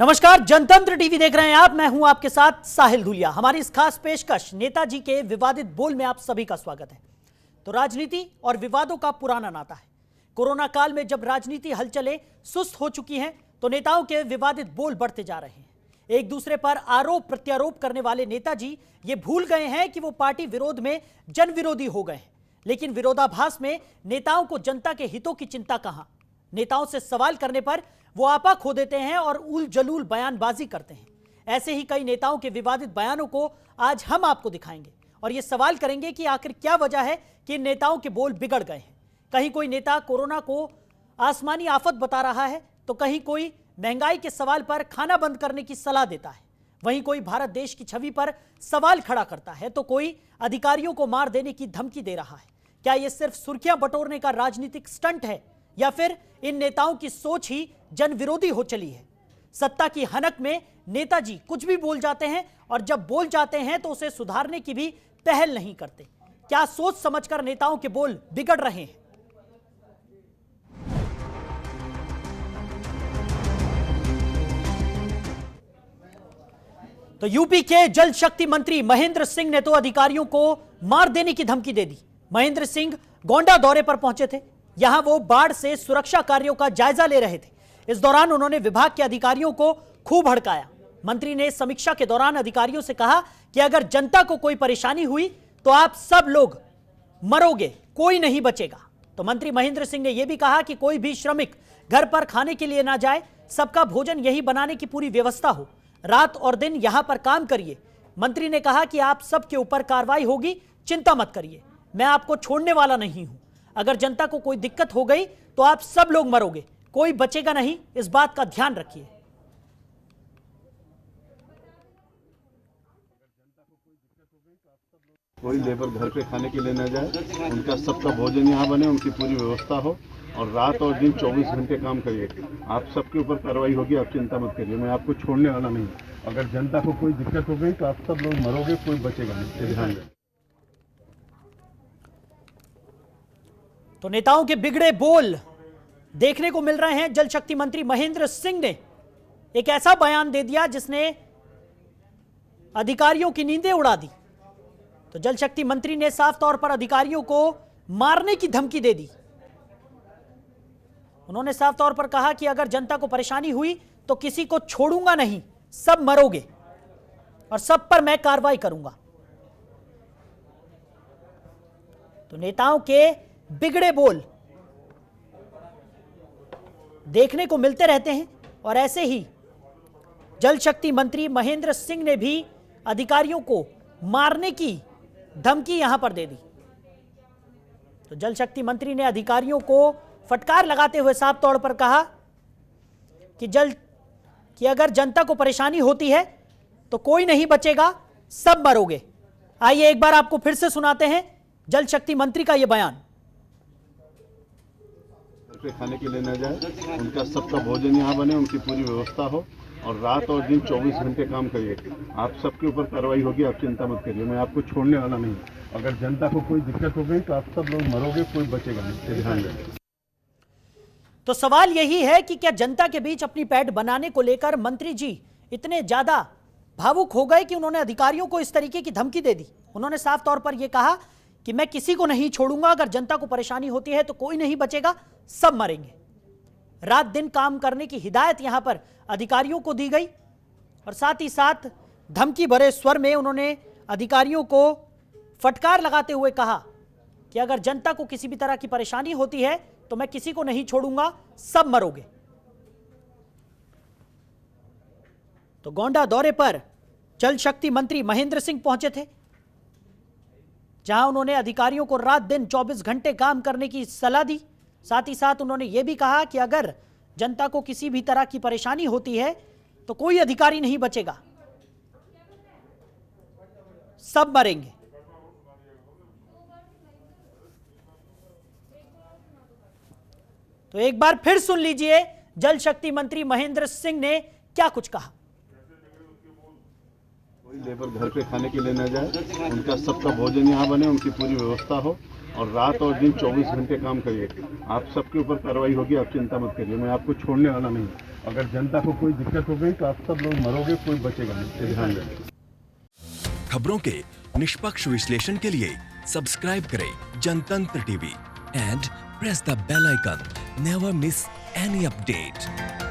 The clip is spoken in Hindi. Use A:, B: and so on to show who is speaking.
A: नमस्कार, जनतंत्र टीवी देख रहे हैं आप। मैं हूं आपके साथ साहिल धुलिया। हमारी इस खास पेशकश नेताजी के विवादित बोल में आप सभी का स्वागत है। तो राजनीति और विवादों का पुराना नाता है। कोरोना काल में जब राजनीति हलचलें सुस्त हो चुकी हैं तो नेताओं के विवादित बोल बढ़ते जा रहे हैं। एक दूसरे पर आरोप प्रत्यारोप करने वाले नेताजी ये भूल गए हैं कि वो पार्टी विरोध में जन विरोधी हो गए हैं। लेकिन विरोधाभास में नेताओं को जनता के हितों की चिंता कहां। नेताओं से सवाल करने पर वो आपा खो देते हैं और उल जलूल बयानबाजी करते हैं। ऐसे ही कई नेताओं के विवादित बयानों को आज हम आपको दिखाएंगे और ये सवाल करेंगे कि आखिर क्या वजह है कि इन नेताओं के बोल बिगड़ गए हैं। कहीं कोई नेता कोरोना को आसमानी आफत बता रहा है तो कहीं कोई महंगाई के सवाल पर खाना बंद करने की सलाह देता है। वहीं कोई भारत देश की छवि पर सवाल खड़ा करता है तो कोई अधिकारियों को मार देने की धमकी दे रहा है। क्या यह सिर्फ सुर्खियां बटोरने का राजनीतिक स्टंट है या फिर इन नेताओं की सोच ही जन विरोधी हो चली है? सत्ता की हनक में नेताजी कुछ भी बोल जाते हैं और जब बोल जाते हैं तो उसे सुधारने की भी पहल नहीं करते। क्या सोच समझकर नेताओं के बोल बिगड़ रहे हैं? तो यूपी के जल शक्ति मंत्री महेंद्र सिंह ने तो अधिकारियों को मार देने की धमकी दे दी। महेंद्र सिंह गोंडा दौरे पर पहुंचे थे। यहां वो बाढ़ से सुरक्षा कार्यों का जायजा ले रहे थे। इस दौरान उन्होंने विभाग के अधिकारियों को खूब भड़काया। मंत्री ने समीक्षा के दौरान अधिकारियों से कहा कि अगर जनता को कोई परेशानी हुई तो आप सब लोग मरोगे, कोई नहीं बचेगा। तो मंत्री महेंद्र सिंह ने यह भी कहा कि कोई भी श्रमिक घर पर खाने के लिए ना जाए, सबका भोजन यही बनाने की पूरी व्यवस्था हो, रात और दिन यहां पर काम करिए। मंत्री ने कहा कि आप सबके ऊपर कार्रवाई होगी, चिंता मत करिए, मैं आपको छोड़ने वाला नहीं हूं। अगर जनता को कोई दिक्कत हो गई तो आप सब लोग मरोगे, कोई बचेगा नहीं, इस बात का ध्यान रखिए।
B: कोई लेबर घर पे खाने के लिए न जाए, उनका सबका भोजन यहाँ बने, उनकी पूरी व्यवस्था हो और रात और दिन 24 घंटे काम करिए। आप सबके ऊपर कार्रवाई होगी, आप चिंता मत करिए, मैं आपको छोड़ने वाला नहीं। अगर जनता को कोई दिक्कत हो गई तो आप सब लोग मरोगे, कोई बचेगा नहीं, ध्यान दें।
A: तो नेताओं के बिगड़े बोल देखने को मिल रहे हैं। जल शक्ति मंत्री महेंद्र सिंह ने एक ऐसा बयान दे दिया जिसने अधिकारियों की नींदें उड़ा दी। तो जल शक्ति मंत्री ने साफ तौर पर अधिकारियों को मारने की धमकी दे दी। उन्होंने साफ तौर पर कहा कि अगर जनता को परेशानी हुई तो किसी को छोड़ूंगा नहीं, सब मरोगे और सब पर मैं कार्रवाई करूंगा। तो नेताओं के बिगड़े बोल देखने को मिलते रहते हैं और ऐसे ही जल शक्ति मंत्री महेंद्र सिंह ने भी अधिकारियों को मारने की धमकी यहां पर दे दी। तो जल शक्ति मंत्री ने अधिकारियों को फटकार लगाते हुए साफ तौर पर कहा कि अगर जनता को परेशानी होती है तो कोई नहीं बचेगा, सब मरोगे। आइए एक बार आपको फिर से सुनाते हैं जल शक्ति मंत्री का यह बयान।
B: खाने के लिए न जाए, उनका सबका भोजन यहाँ बने, उनकी पूरी व्यवस्था हो और रात और दिन 24 घंटे काम करिए। आप सबके ऊपर कार्रवाई होगी, आप चिंता मत करिए, मैं आपको छोड़ने वाला नहीं। अगर जनता को कोई दिक्कत हो गई तो आप सब लोग मरोगे, कोई बचेगा नहीं, ध्यान दें।
A: तो सवाल यही है कि क्या जनता के बीच अपनी पैठ बनाने को लेकर मंत्री जी इतने ज्यादा भावुक हो गए कि उन्होंने अधिकारियों को इस तरीके की धमकी दे दी। उन्होंने साफ तौर पर यह कहा कि मैं किसी को नहीं छोड़ूंगा, अगर जनता को परेशानी होती है तो कोई नहीं बचेगा, सब मरेंगे। रात दिन काम करने की हिदायत यहां पर अधिकारियों को दी गई और साथ ही साथ धमकी भरे स्वर में उन्होंने अधिकारियों को फटकार लगाते हुए कहा कि अगर जनता को किसी भी तरह की परेशानी होती है तो मैं किसी को नहीं छोड़ूंगा, सब मरोगे। तो गोंडा दौरे पर जल शक्ति मंत्री महेंद्र सिंह पहुंचे थे, जहां उन्होंने अधिकारियों को रात दिन 24 घंटे काम करने की सलाह दी। साथ ही साथ उन्होंने यह भी कहा कि अगर जनता को किसी भी तरह की परेशानी होती है तो कोई अधिकारी नहीं बचेगा, सब मरेंगे। तो एक बार फिर सुन लीजिए जल शक्ति मंत्री महेंद्र सिंह ने क्या कुछ कहा।
B: कोई लेबर घर पे खाने के लिए न जाए, उनका सबका भोजन यहाँ बने, उनकी पूरी व्यवस्था हो और रात और दिन 24 घंटे काम करिए। आप सबके ऊपर कार्रवाई होगी, आप चिंता मत करिए, मैं आपको छोड़ने वाला नहीं। अगर जनता को कोई दिक्कत हो गई तो आप सब लोग मरोगे, कोई बचेगा नहीं, ध्यान रखें।
C: खबरों के निष्पक्ष विश्लेषण के लिए सब्सक्राइब करें Jantantra TV and press the bell icon. Never miss any update.